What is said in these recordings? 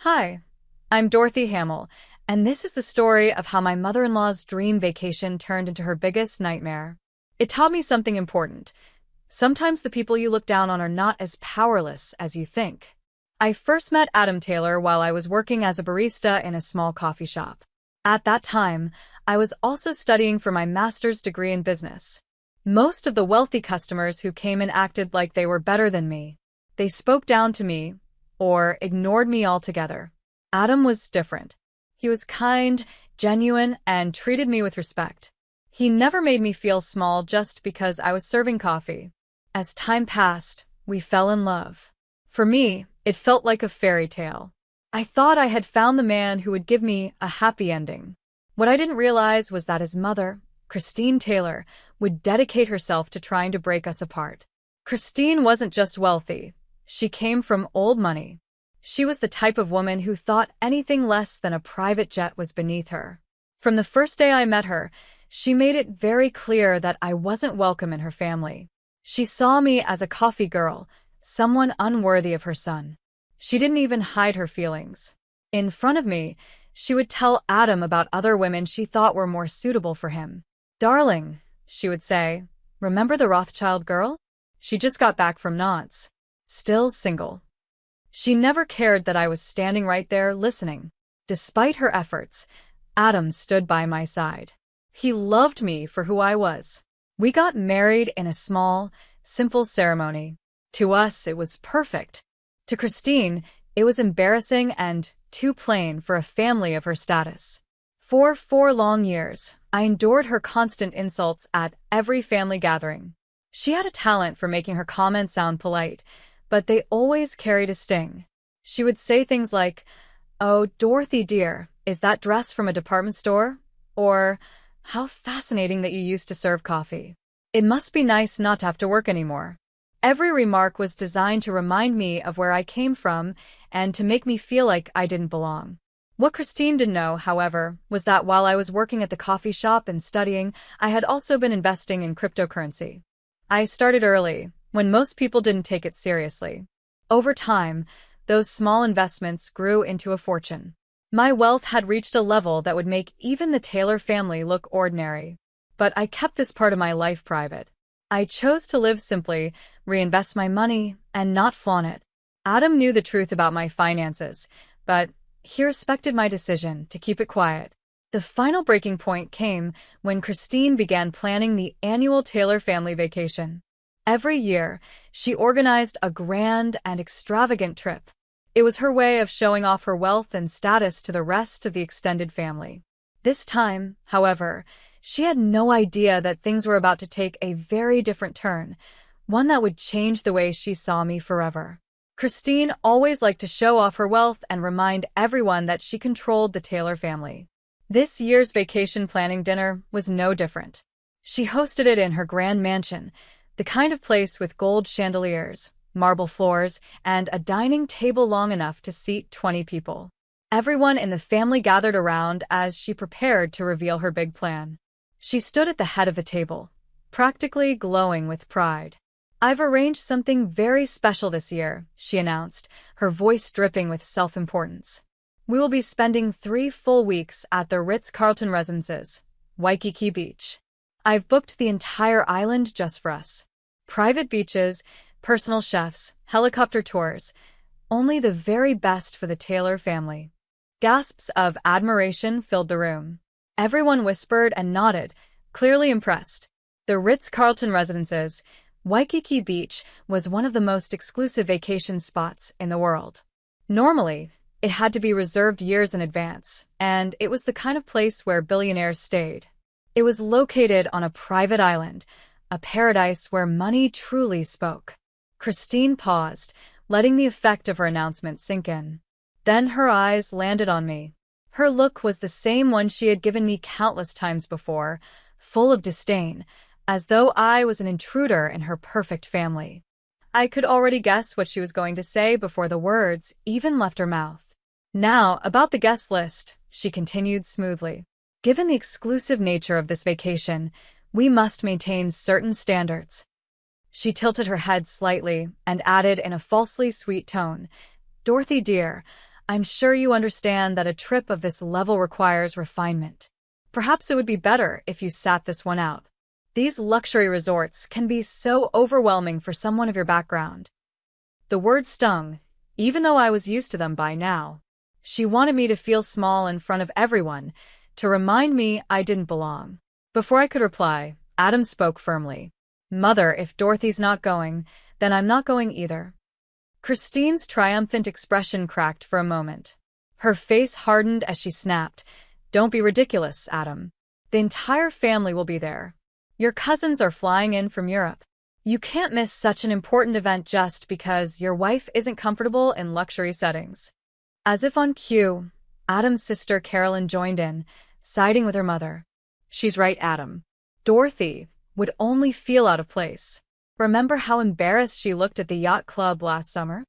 Hi, I'm Dorothy Hamill, and this is the story of how my mother-in-law's dream vacation turned into her biggest nightmare. It taught me something important. Sometimes the people you look down on are not as powerless as you think. I first met Adam Taylor while I was working as a barista in a small coffee shop. At that time, I was also studying for my master's degree in business. Most of the wealthy customers who came in acted like they were better than me. They spoke down to me, or ignored me altogether. Adam was different. He was kind, genuine, and treated me with respect. He never made me feel small just because I was serving coffee. As time passed, we fell in love. For me, it felt like a fairy tale. I thought I had found the man who would give me a happy ending. What I didn't realize was that his mother, Christine Taylor, would dedicate herself to trying to break us apart. Christine wasn't just wealthy. She came from old money. She was the type of woman who thought anything less than a private jet was beneath her. From the first day I met her, she made it very clear that I wasn't welcome in her family. She saw me as a coffee girl, someone unworthy of her son. She didn't even hide her feelings. In front of me, she would tell Adam about other women she thought were more suitable for him. "Darling," she would say, "remember the Rothschild girl? She just got back from Nantes. Still single." She never cared that I was standing right there listening. Despite her efforts, Adam stood by my side. He loved me for who I was. We got married in a small, simple ceremony. To us, it was perfect. To Christine, it was embarrassing and too plain for a family of her status. For 4 long years, I endured her constant insults at every family gathering. She had a talent for making her comments sound polite, but they always carried a sting. She would say things like, "Oh, Dorothy dear, is that dress from a department store?" Or, "How fascinating that you used to serve coffee. It must be nice not to have to work anymore." Every remark was designed to remind me of where I came from and to make me feel like I didn't belong. What Christine didn't know, however, was that while I was working at the coffee shop and studying, I had also been investing in cryptocurrency. I started early, when most people didn't take it seriously. Over time, those small investments grew into a fortune. My wealth had reached a level that would make even the Taylor family look ordinary. But I kept this part of my life private. I chose to live simply, reinvest my money, and not flaunt it. Adam knew the truth about my finances, but he respected my decision to keep it quiet. The final breaking point came when Christine began planning the annual Taylor family vacation. Every year, she organized a grand and extravagant trip. It was her way of showing off her wealth and status to the rest of the extended family. This time, however, she had no idea that things were about to take a very different turn, one that would change the way she saw me forever. Christine always liked to show off her wealth and remind everyone that she controlled the Taylor family. This year's vacation planning dinner was no different. She hosted it in her grand mansion, the kind of place with gold chandeliers, marble floors, and a dining table long enough to seat 20 people. Everyone in the family gathered around as she prepared to reveal her big plan. She stood at the head of the table, practically glowing with pride. "I've arranged something very special this year," she announced, her voice dripping with self-importance. "We will be spending 3 full weeks at the Ritz-Carlton Residences, Waikiki Beach. I've booked the entire island just for us. Private beaches, personal chefs, helicopter tours, only the very best for the Taylor family." Gasps of admiration filled the room. Everyone whispered and nodded, clearly impressed. The Ritz-Carlton Residences, Waikiki Beach, was one of the most exclusive vacation spots in the world. Normally, it had to be reserved years in advance, and it was the kind of place where billionaires stayed. It was located on a private island, a paradise where money truly spoke. Christine paused, letting the effect of her announcement sink in. Then her eyes landed on me. Her look was the same one she had given me countless times before, full of disdain, as though I was an intruder in her perfect family. I could already guess what she was going to say before the words even left her mouth. "Now, about the guest list," she continued smoothly. "Given the exclusive nature of this vacation, we must maintain certain standards." She tilted her head slightly and added in a falsely sweet tone, "Dorothy dear, I'm sure you understand that a trip of this level requires refinement. Perhaps it would be better if you sat this one out. These luxury resorts can be so overwhelming for someone of your background." The word stung, even though I was used to them by now. She wanted me to feel small in front of everyone, to remind me I didn't belong. Before I could reply, Adam spoke firmly. "Mother, if Dorothy's not going, then I'm not going either." Christine's triumphant expression cracked for a moment. Her face hardened as she snapped, "Don't be ridiculous, Adam. The entire family will be there. Your cousins are flying in from Europe. You can't miss such an important event just because your wife isn't comfortable in luxury settings." As if on cue, Adam's sister Carolyn joined in, siding with her mother. "She's right, Adam. Dorothy would only feel out of place. Remember how embarrassed she looked at the yacht club last summer?"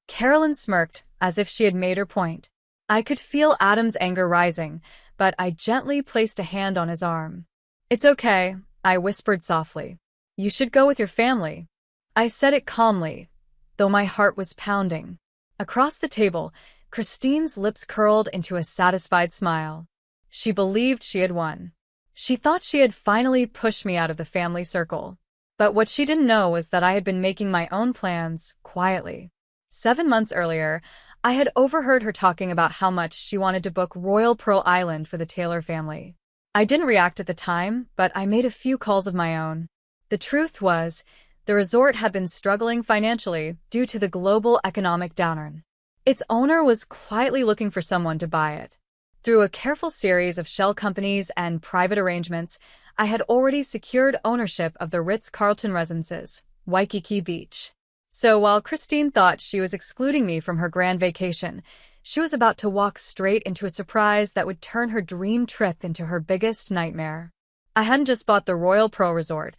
Carolyn smirked, as if she had made her point. I could feel Adam's anger rising, but I gently placed a hand on his arm. "It's okay," I whispered softly. "You should go with your family." I said it calmly, though my heart was pounding. Across the table, Christine's lips curled into a satisfied smile. She believed she had won. She thought she had finally pushed me out of the family circle. But what she didn't know was that I had been making my own plans, quietly. 7 months earlier, I had overheard her talking about how much she wanted to book Royal Pearl Island for the Taylor family. I didn't react at the time, but I made a few calls of my own. The truth was, the resort had been struggling financially due to the global economic downturn. Its owner was quietly looking for someone to buy it. Through a careful series of shell companies and private arrangements, I had already secured ownership of the Ritz-Carlton Residences, Waikiki Beach. So while Christine thought she was excluding me from her grand vacation, she was about to walk straight into a surprise that would turn her dream trip into her biggest nightmare. I hadn't just bought the Royal Pearl Resort,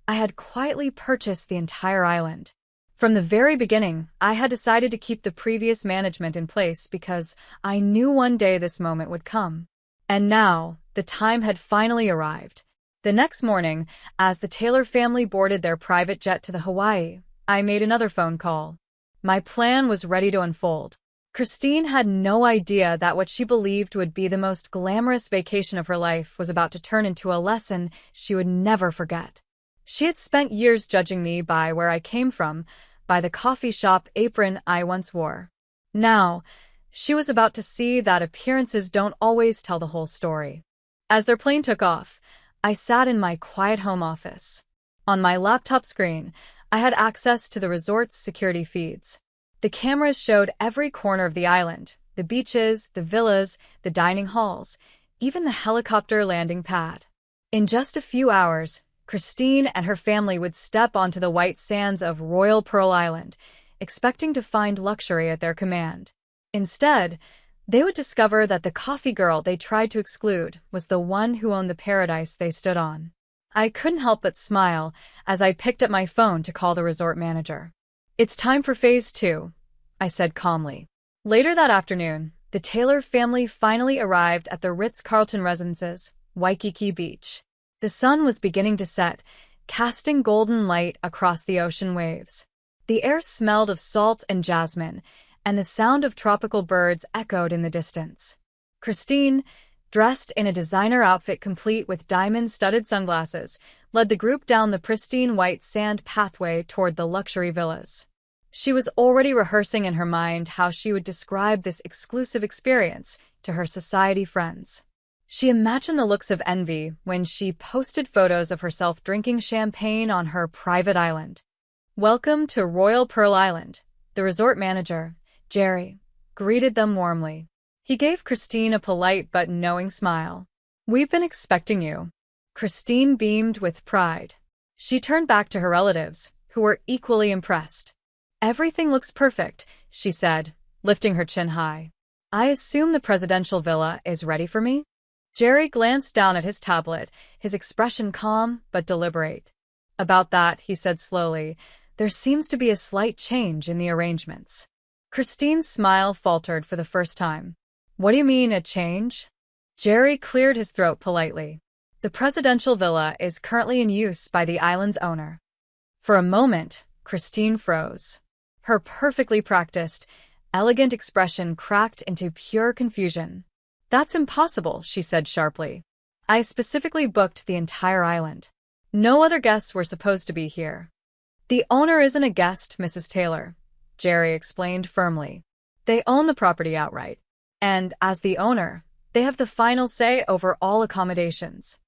I had quietly purchased the entire island. From the very beginning, I had decided to keep the previous management in place because I knew one day this moment would come. And now, the time had finally arrived. The next morning, as the Taylor family boarded their private jet to the Hawaii, I made another phone call. My plan was ready to unfold. Christine had no idea that what she believed would be the most glamorous vacation of her life was about to turn into a lesson she would never forget. She had spent years judging me by where I came from, by the coffee shop apron I once wore. Now, she was about to see that appearances don't always tell the whole story. As their plane took off, I sat in my quiet home office. On my laptop screen, I had access to the resort's security feeds. The cameras showed every corner of the island, the beaches, the villas, the dining halls, even the helicopter landing pad. In just a few hours, Christine and her family would step onto the white sands of Royal Pearl Island, expecting to find luxury at their command. Instead, they would discover that the coffee girl they tried to exclude was the one who owned the paradise they stood on. I couldn't help but smile as I picked up my phone to call the resort manager. "It's time for phase 2, I said calmly. Later that afternoon, the Taylor family finally arrived at the Ritz-Carlton Residences, Waikiki Beach. The sun was beginning to set, casting golden light across the ocean waves. The air smelled of salt and jasmine, and the sound of tropical birds echoed in the distance. Christine, dressed in a designer outfit complete with diamond-studded sunglasses, led the group down the pristine white sand pathway toward the luxury villas. She was already rehearsing in her mind how she would describe this exclusive experience to her society friends. She imagined the looks of envy when she posted photos of herself drinking champagne on her private island. "Welcome to Royal Pearl Island," the resort manager, Jerry, greeted them warmly. He gave Christine a polite but knowing smile. "We've been expecting you." Christine beamed with pride. She turned back to her relatives, who were equally impressed. "Everything looks perfect," she said, lifting her chin high. "I assume the presidential villa is ready for me?" Jerry glanced down at his tablet, his expression calm but deliberate. "About that," he said slowly, "there seems to be a slight change in the arrangements." Christine's smile faltered for the first time. "What do you mean, a change?" Jerry cleared his throat politely. "The presidential villa is currently in use by the island's owner." For a moment, Christine froze. Her perfectly practiced, elegant expression cracked into pure confusion. "That's impossible," she said sharply. "I specifically booked the entire island. No other guests were supposed to be here." "The owner isn't a guest, Mrs. Taylor," Jerry explained firmly. "They own the property outright. And, as the owner, they have the final say over all accommodations."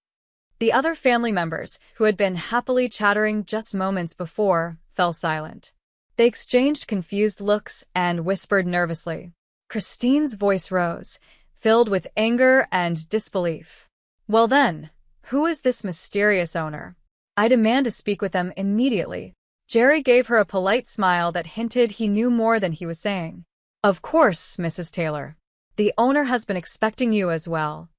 The other family members, who had been happily chattering just moments before, fell silent. They exchanged confused looks and whispered nervously. Christine's voice rose, filled with anger and disbelief. "Well then, who is this mysterious owner? I demand to speak with them immediately." Jerry gave her a polite smile that hinted he knew more than he was saying. "Of course, Mrs. Taylor. The owner has been expecting you as well."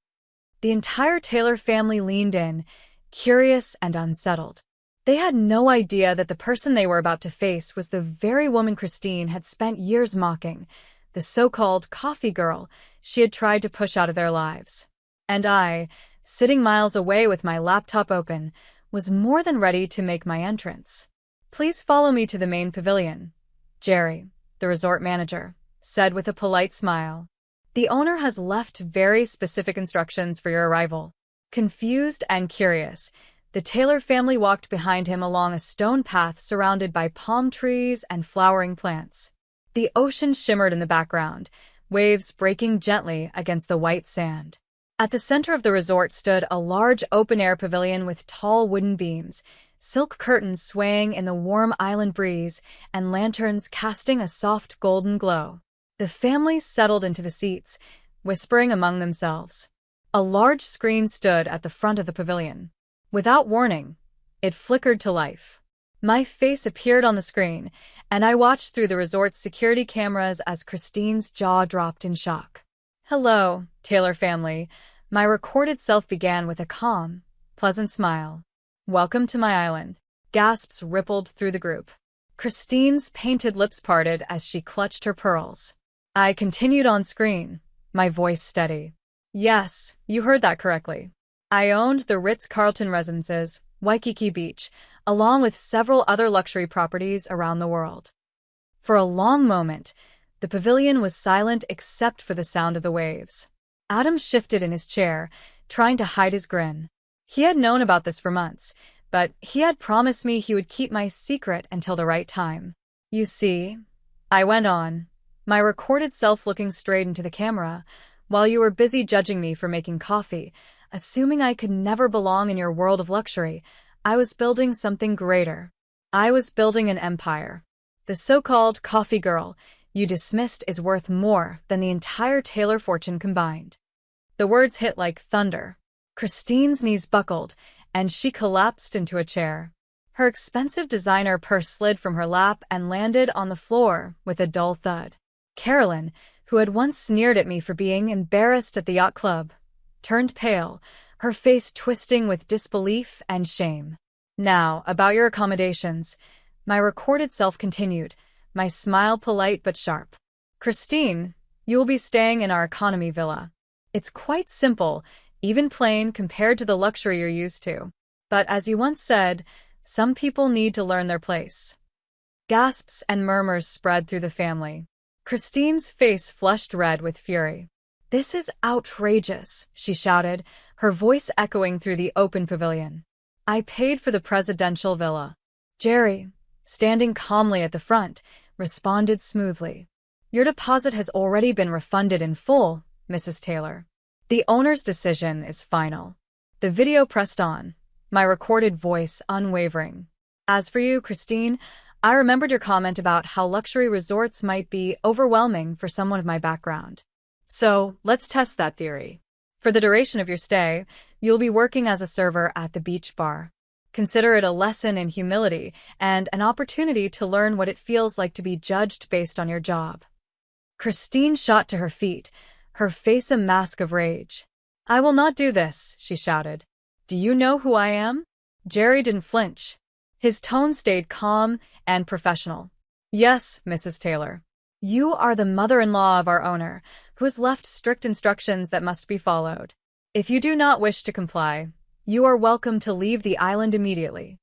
The entire Taylor family leaned in, curious and unsettled. They had no idea that the person they were about to face was the very woman Christine had spent years mocking, the so-called coffee girl she had tried to push out of their lives. And I, sitting miles away with my laptop open, was more than ready to make my entrance. "Please follow me to the main pavilion," Jerry, the resort manager, said with a polite smile. "The owner has left very specific instructions for your arrival." Confused and curious, the Taylor family walked behind him along a stone path surrounded by palm trees and flowering plants. The ocean shimmered in the background, waves breaking gently against the white sand. At the center of the resort stood a large open-air pavilion with tall wooden beams, silk curtains swaying in the warm island breeze, and lanterns casting a soft golden glow. The family settled into the seats, whispering among themselves. A large screen stood at the front of the pavilion. Without warning, it flickered to life. My face appeared on the screen, and I watched through the resort's security cameras as Christine's jaw dropped in shock. "Hello, Taylor family." My recorded self began with a calm, pleasant smile. "Welcome to my island." Gasps rippled through the group. Christine's painted lips parted as she clutched her pearls. I continued on screen, my voice steady. "Yes, you heard that correctly. I owned the Ritz-Carlton Residences, Waikiki Beach, along with several other luxury properties around the world." For a long moment, the pavilion was silent except for the sound of the waves. Adam shifted in his chair, trying to hide his grin. He had known about this for months, but he had promised me he would keep my secret until the right time. "You see," I went on, my recorded self looking straight into the camera, "while you were busy judging me for making coffee, assuming I could never belong in your world of luxury, I was building something greater. I was building an empire. The so-called coffee girl you dismissed is worth more than the entire Taylor fortune combined." The words hit like thunder. Christine's knees buckled, and she collapsed into a chair. Her expensive designer purse slid from her lap and landed on the floor with a dull thud. Carolyn, who had once sneered at me for being embarrassed at the yacht club, turned pale, her face twisting with disbelief and shame. "Now, about your accommodations," my recorded self continued, my smile polite but sharp. "Christine, you will be staying in our economy villa. It's quite simple, even plain compared to the luxury you're used to. But as you once said, some people need to learn their place." Gasps and murmurs spread through the family. Christine's face flushed red with fury. "This is outrageous," she shouted, her voice echoing through the open pavilion. "I paid for the presidential villa." Jerry, standing calmly at the front, responded smoothly. "Your deposit has already been refunded in full, Mrs. Taylor. The owner's decision is final." The video pressed on, my recorded voice unwavering. "As for you, Christine, I remembered your comment about how luxury resorts might be overwhelming for someone of my background. So, let's test that theory. For the duration of your stay, you'll be working as a server at the beach bar. Consider it a lesson in humility and an opportunity to learn what it feels like to be judged based on your job." Christine shot to her feet, her face a mask of rage. "I will not do this," she shouted. "Do you know who I am?" Jerry didn't flinch. His tone stayed calm and professional. "Yes, Mrs. Taylor. You are the mother-in-law of our owner, who has left strict instructions that must be followed. If you do not wish to comply, you are welcome to leave the island immediately."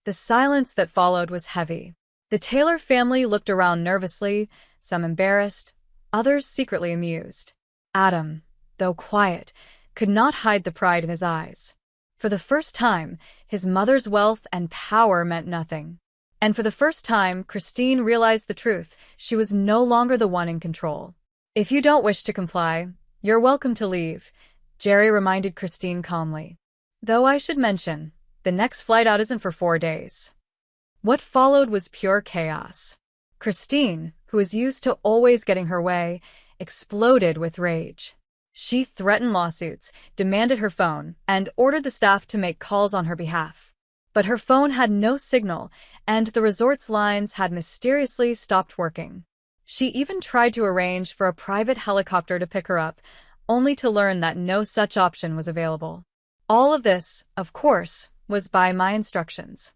The silence that followed was heavy. The Taylor family looked around nervously, some embarrassed, others secretly amused. Adam, though quiet, could not hide the pride in his eyes. For the first time, his mother's wealth and power meant nothing. And for the first time, Christine realized the truth. She was no longer the one in control. "If you don't wish to comply, you're welcome to leave," Jerry reminded Christine calmly. "Though I should mention, the next flight out isn't for 4 days." What followed was pure chaos. Christine, who was used to always getting her way, exploded with rage. She threatened lawsuits, demanded her phone, and ordered the staff to make calls on her behalf. But her phone had no signal, and the resort's lines had mysteriously stopped working. She even tried to arrange for a private helicopter to pick her up, only to learn that no such option was available. All of this, of course, was by my instructions.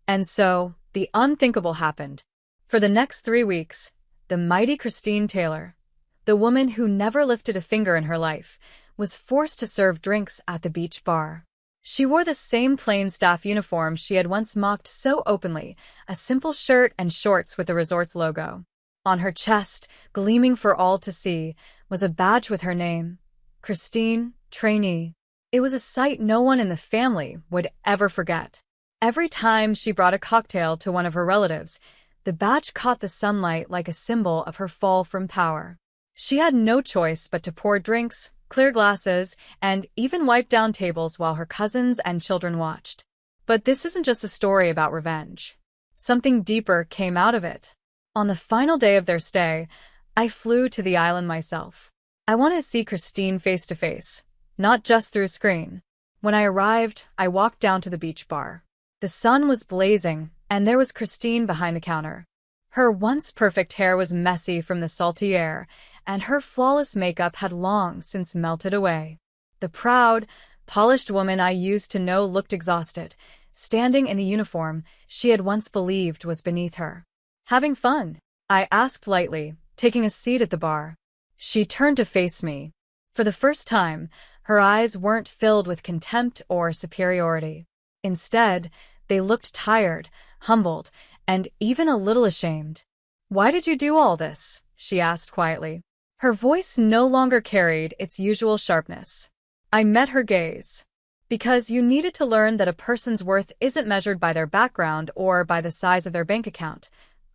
And so, the unthinkable happened. For the next 3 weeks, the mighty Christine Taylor, the woman who never lifted a finger in her life, was forced to serve drinks at the beach bar. She wore the same plain staff uniform she had once mocked so openly, a simple shirt and shorts with the resort's logo. On her chest, gleaming for all to see, was a badge with her name, Christine, trainee. It was a sight no one in the family would ever forget. Every time she brought a cocktail to one of her relatives, the badge caught the sunlight like a symbol of her fall from power. She had no choice but to pour drinks, clear glasses, and even wipe down tables while her cousins and children watched. But this isn't just a story about revenge. Something deeper came out of it. On the final day of their stay, I flew to the island myself. I wanted to see Christine face to face, not just through a screen. When I arrived, I walked down to the beach bar. The sun was blazing, and there was Christine behind the counter. Her once perfect hair was messy from the salty air, and her flawless makeup had long since melted away. The proud, polished woman I used to know looked exhausted, standing in the uniform she had once believed was beneath her. "Having fun?" I asked lightly, taking a seat at the bar. She turned to face me. For the first time, her eyes weren't filled with contempt or superiority. Instead, they looked tired, humbled, and even a little ashamed. "Why did you do all this?" she asked quietly. Her voice no longer carried its usual sharpness. I met her gaze. "Because you needed to learn that a person's worth isn't measured by their background or by the size of their bank account,"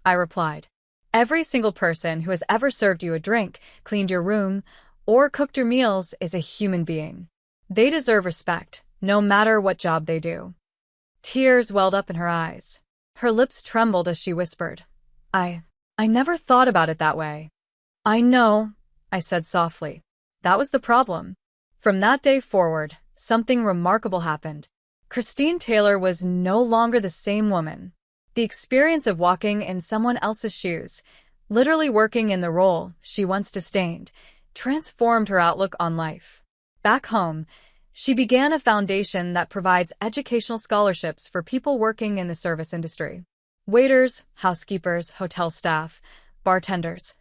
I replied. "Every single person who has ever served you a drink, cleaned your room, or cooked your meals is a human being. They deserve respect, no matter what job they do." Tears welled up in her eyes. Her lips trembled as she whispered, I never thought about it that way." "I know," I said softly. "That was the problem." From that day forward, something remarkable happened. Christine Taylor was no longer the same woman. The experience of walking in someone else's shoes, literally working in the role she once disdained, transformed her outlook on life. Back home, she began a foundation that provides educational scholarships for people working in the service industry. Waiters, housekeepers, hotel staff, bartenders.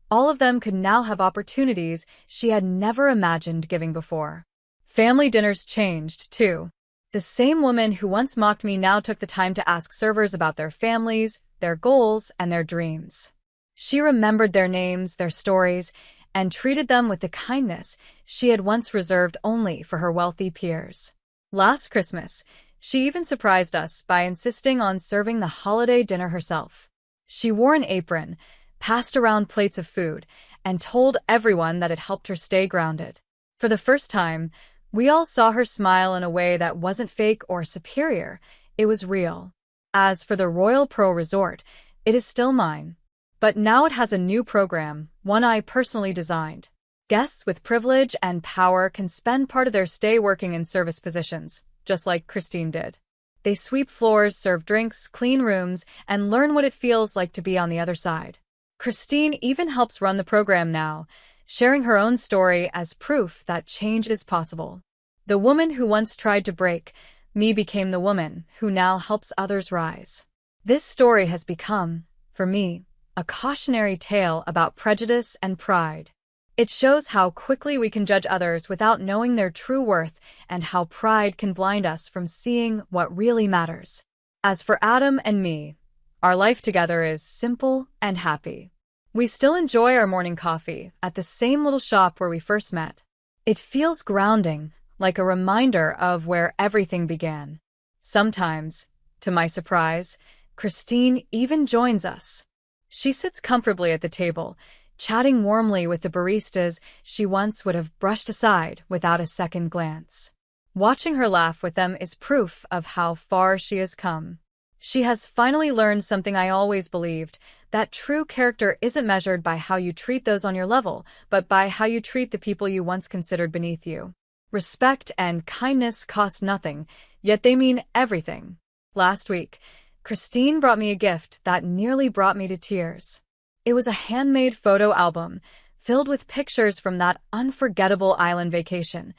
All of them could now have opportunities she had never imagined giving before. Family dinners changed, too. The same woman who once mocked me now took the time to ask servers about their families, their goals, and their dreams. She remembered their names, their stories, and treated them with the kindness she had once reserved only for her wealthy peers. Last Christmas, she even surprised us by insisting on serving the holiday dinner herself. She wore an apron, passed around plates of food, and told everyone that it helped her stay grounded. For the first time, we all saw her smile in a way that wasn't fake or superior, it was real. As for the Royal Pro Resort, it is still mine. But now it has a new program, one I personally designed. Guests with privilege and power can spend part of their stay working in service positions, just like Christine did. They sweep floors, serve drinks, clean rooms, and learn what it feels like to be on the other side. Christine even helps run the program now, sharing her own story as proof that change is possible. The woman who once tried to break me became the woman who now helps others rise. This story has become, for me, a cautionary tale about prejudice and pride. It shows how quickly we can judge others without knowing their true worth and how pride can blind us from seeing what really matters. As for Adam and me, our life together is simple and happy. We still enjoy our morning coffee at the same little shop where we first met. It feels grounding, like a reminder of where everything began. Sometimes, to my surprise, Christine even joins us. She sits comfortably at the table, chatting warmly with the baristas she once would have brushed aside without a second glance. Watching her laugh with them is proof of how far she has come. She has finally learned something I always believed, that true character isn't measured by how you treat those on your level, but by how you treat the people you once considered beneath you. Respect and kindness cost nothing, yet they mean everything. Last week, Christine brought me a gift that nearly brought me to tears. It was a handmade photo album filled with pictures from that unforgettable island vacation,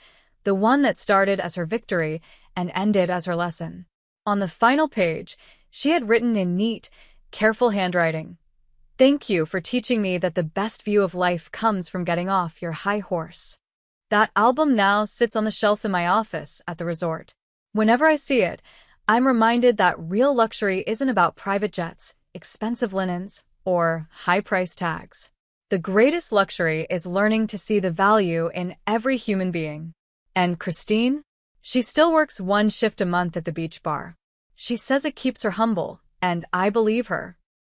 the one that started as her victory and ended as her lesson. On the final page, she had written in neat, careful handwriting, "Thank you for teaching me that the best view of life comes from getting off your high horse." That album now sits on the shelf in my office at the resort. Whenever I see it, I'm reminded that real luxury isn't about private jets, expensive linens, or high price tags. The greatest luxury is learning to see the value in every human being. And Christine? She still works one shift a month at the beach bar. She says it keeps her humble, and I believe her.